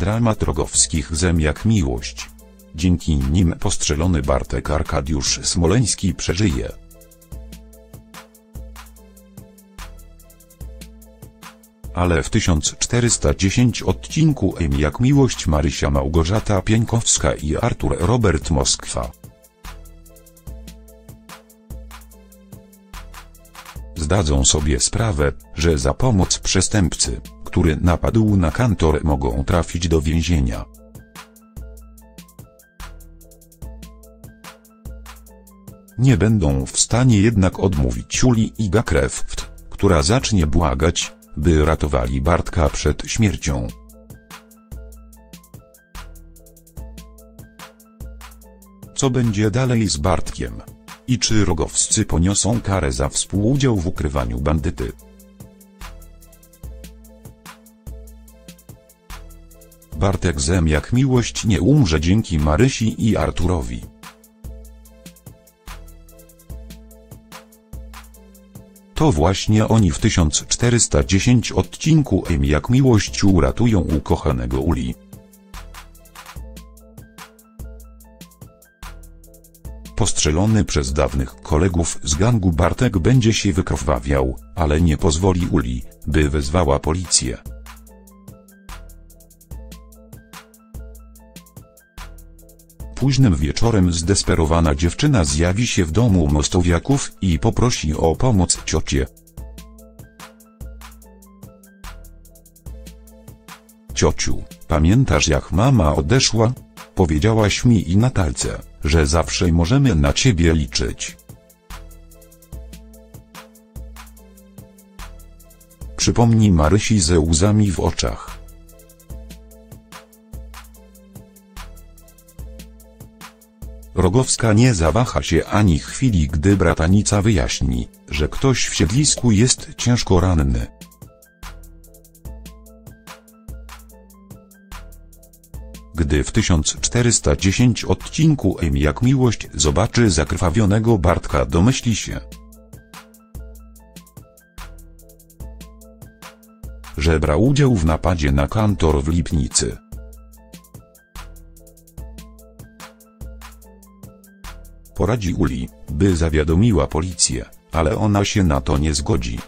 Dramat Rogowskich zem jak miłość. Dzięki nim postrzelony Bartek Arkadiusz Smoleński przeżyje. Ale w 1410 odcinku M jak miłość Marysia Małgorzata Pieńkowska i Artur Robert Moskwa zdadzą sobie sprawę, że za pomoc przestępcy, który napadł na kantor, mogą trafić do więzienia. Nie będą w stanie jednak odmówić Julii i Gakreft, która zacznie błagać, by ratowali Bartka przed śmiercią. Co będzie dalej z Bartkiem? I czy Rogowscy poniosą karę za współudział w ukrywaniu bandyty? Bartek zem jak miłość nie umrze dzięki Marysi i Arturowi. To właśnie oni w 1410 odcinku M jak miłość uratują ukochanego Uli. Postrzelony przez dawnych kolegów z gangu Bartek będzie się wykrwawiał, ale nie pozwoli Uli, by wezwała policję. Późnym wieczorem zdesperowana dziewczyna zjawi się w domu Mostowiaków i poprosi o pomoc ciocię. Ciociu, pamiętasz jak mama odeszła? Powiedziałaś mi i Natalce, że zawsze możemy na ciebie liczyć. Przypomnij Marysi ze łzami w oczach. Rogowska nie zawaha się ani chwili, gdy bratanica wyjaśni, że ktoś w siedlisku jest ciężko ranny. Gdy w 1410 odcinku M jak miłość zobaczy zakrwawionego Bartka, domyśli się, że brał udział w napadzie na kantor w Lipnicy. Poradzi Uli, by zawiadomiła policję, ale ona się na to nie zgodzi.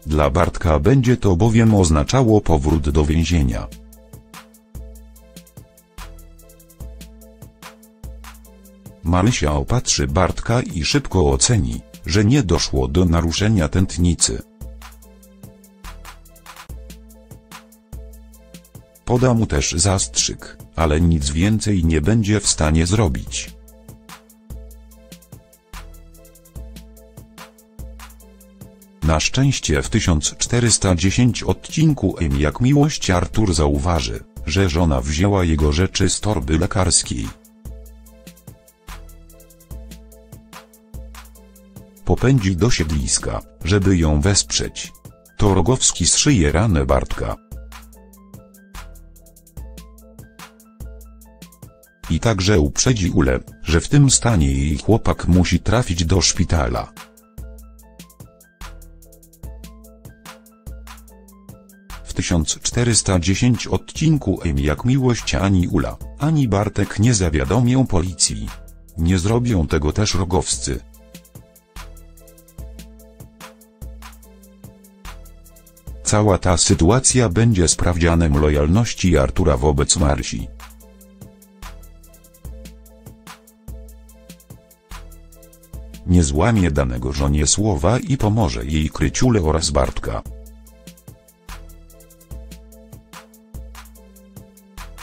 Dla Bartka będzie to bowiem oznaczało powrót do więzienia. Marysia opatrzy Bartka i szybko oceni, że nie doszło do naruszenia tętnicy. Poda mu też zastrzyk, ale nic więcej nie będzie w stanie zrobić. Na szczęście w 1410 odcinku M jak miłość Artur zauważy, że żona wzięła jego rzeczy z torby lekarskiej. Popędzi do siedliska, żeby ją wesprzeć. To Rogowski zszyje ranę Bartka. I także uprzedzi Ulę, że w tym stanie jej chłopak musi trafić do szpitala. W 1410 odcinku M jak miłość ani Ula, ani Bartek nie zawiadomią policji. Nie zrobią tego też Rogowscy. Cała ta sytuacja będzie sprawdzianem lojalności Artura wobec Marysi. Nie złamie danego żonie słowa i pomoże jej kryć Ulę oraz Bartka.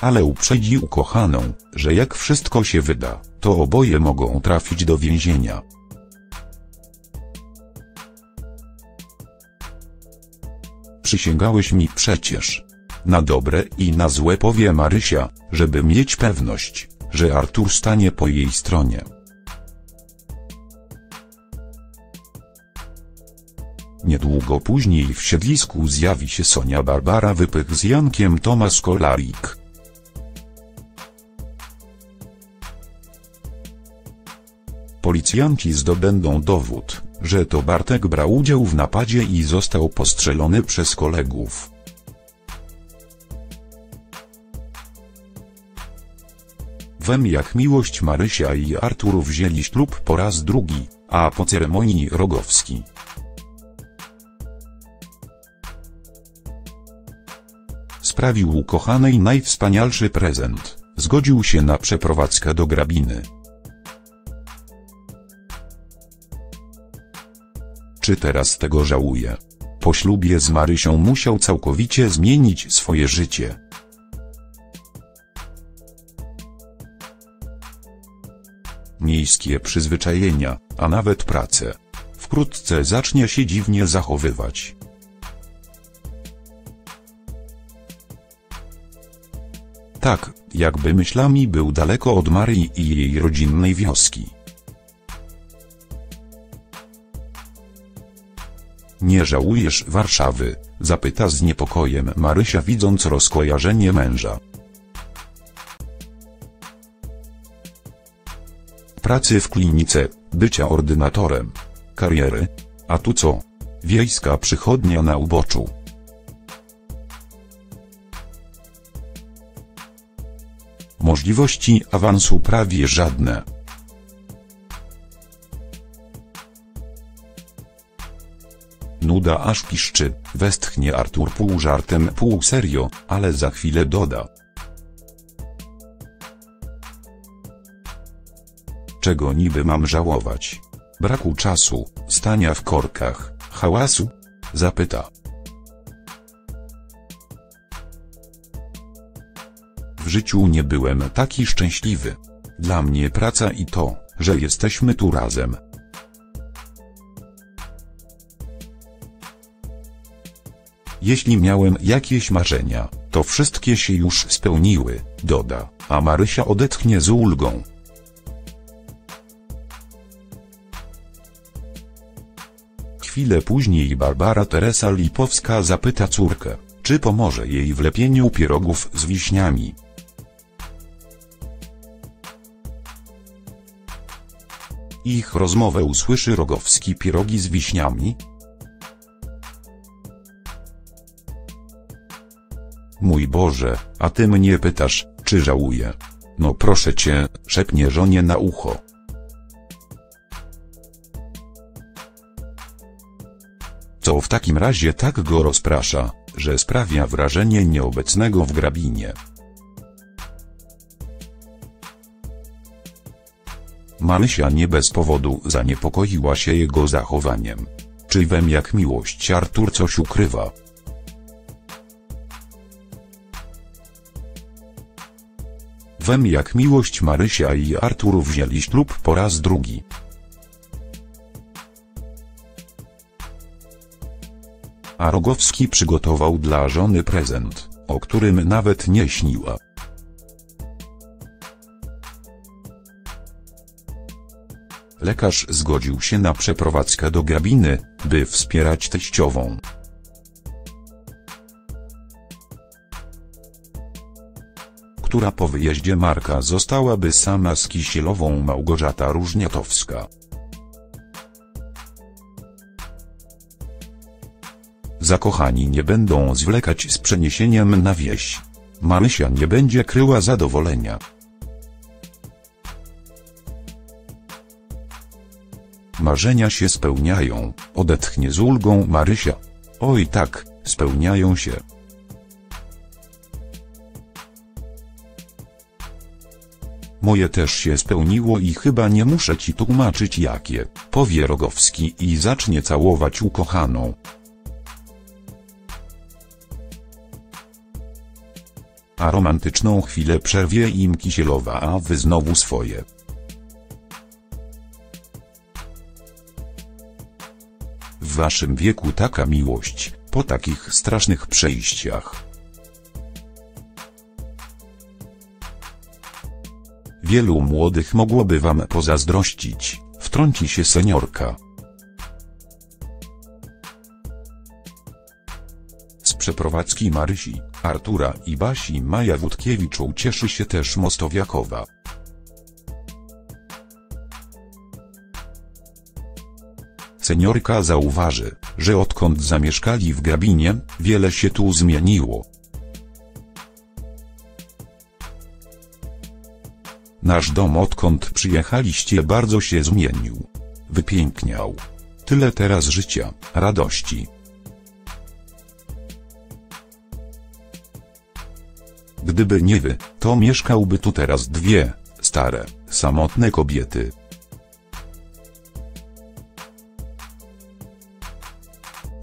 Ale uprzedzi ukochaną, że jak wszystko się wyda, to oboje mogą trafić do więzienia. Przysięgałeś mi przecież. Na dobre i na złe, powie Marysia, żeby mieć pewność, że Artur stanie po jej stronie. Niedługo później w siedlisku zjawi się Sonia Barbara Wypych z Jankiem Tomasz Kolarik. Policjanci zdobędą dowód, że to Bartek brał udział w napadzie i został postrzelony przez kolegów. Wiem, jak miłość Marysia i Artur wzięli ślub po raz drugi, a po ceremonii Rogowski sprawił ukochanej najwspanialszy prezent, zgodził się na przeprowadzkę do Grabiny. Czy teraz tego żałuje? Po ślubie z Marysią musiał całkowicie zmienić swoje życie. Miejskie przyzwyczajenia, a nawet pracę. Wkrótce zacznie się dziwnie zachowywać. Tak, jakby myślami był daleko od Marii i jej rodzinnej wioski. Nie żałujesz Warszawy? Zapyta z niepokojem Marysia, widząc rozkojarzenie męża. Pracy w klinice, bycia ordynatorem, kariery. A tu co? Wiejska przychodnia na uboczu. Możliwości awansu prawie żadne. Nuda aż piszczy, westchnie Artur pół żartem pół serio, ale za chwilę doda. Czego niby mam żałować? Braku czasu, stania w korkach, hałasu? Zapyta. W życiu nie byłem taki szczęśliwy. Dla mnie praca i to, że jesteśmy tu razem. Jeśli miałem jakieś marzenia, to wszystkie się już spełniły, doda, a Marysia odetchnie z ulgą. Chwilę później Barbara Teresa Lipowska zapyta córkę, czy pomoże jej w lepieniu pierogów z wiśniami. Ich rozmowę usłyszy Rogowski. Pierogi z wiśniami? Mój Boże, a ty mnie pytasz, czy żałuję? No proszę cię, szepnie żonie na ucho. Co w takim razie tak go rozprasza, że sprawia wrażenie nieobecnego w Grabinie? Marysia nie bez powodu zaniepokoiła się jego zachowaniem. Czy wiem, jak miłość Artur coś ukrywa? Wiem, jak miłość Marysia i Artur wzięli ślub po raz drugi. A Rogowski przygotował dla żony prezent, o którym nawet nie śniła. Lekarz zgodził się na przeprowadzkę do Grabiny, by wspierać teściową. Która po wyjeździe Marka zostałaby sama z Kisielową. Małgorzata Różniatowska. Zakochani nie będą zwlekać z przeniesieniem na wieś. Marysia nie będzie kryła zadowolenia. Marzenia się spełniają, odetchnie z ulgą Marysia. Oj tak, spełniają się. Moje też się spełniło i chyba nie muszę ci tłumaczyć jakie, powie Rogowski i zacznie całować ukochaną. A romantyczną chwilę przerwie im Kisielowa, a wy znowu swoje. W waszym wieku taka miłość, po takich strasznych przejściach. Wielu młodych mogłoby wam pozazdrościć, wtrąci się seniorka. Z przeprowadzki Marysi, Artura i Basi Maja Wódkiewicz ucieszy się też Mostowiakowa. seniorka zauważy, że odkąd zamieszkali w Grabinie, wiele się tu zmieniło. Nasz dom odkąd przyjechaliście bardzo się zmienił. Wypiękniał. Tyle teraz życia, radości. Gdyby nie wy, to mieszkałby tu teraz dwie, stare, samotne kobiety.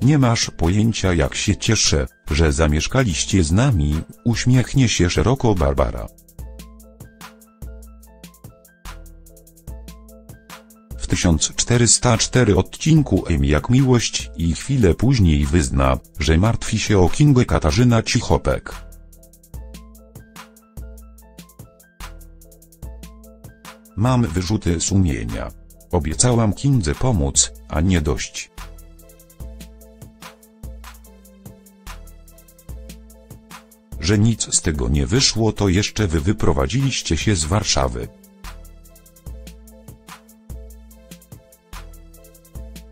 Nie masz pojęcia, jak się cieszę, że zamieszkaliście z nami, uśmiechnie się szeroko Barbara. W 1404 odcinku Amy jak miłość i chwilę później wyzna, że martwi się o Kingę Katarzyna Cichopek. Mam wyrzuty sumienia. Obiecałam Kindze pomóc, a nie dość. Że nic z tego nie wyszło, to jeszcze wy wyprowadziliście się z Warszawy.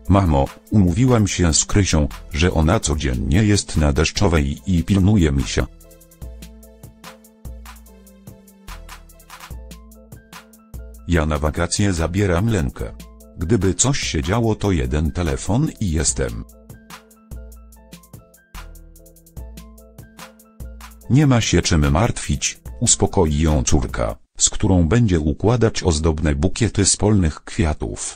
Mamo, umówiłam się z Krysią, że ona codziennie jest na Deszczowej i pilnuje misia. Ja na wakacje zabieram Lenkę. Gdyby coś się działo, to jeden telefon i jestem. Nie ma się czym martwić, uspokoi ją córka, z którą będzie układać ozdobne bukiety z polnych kwiatów.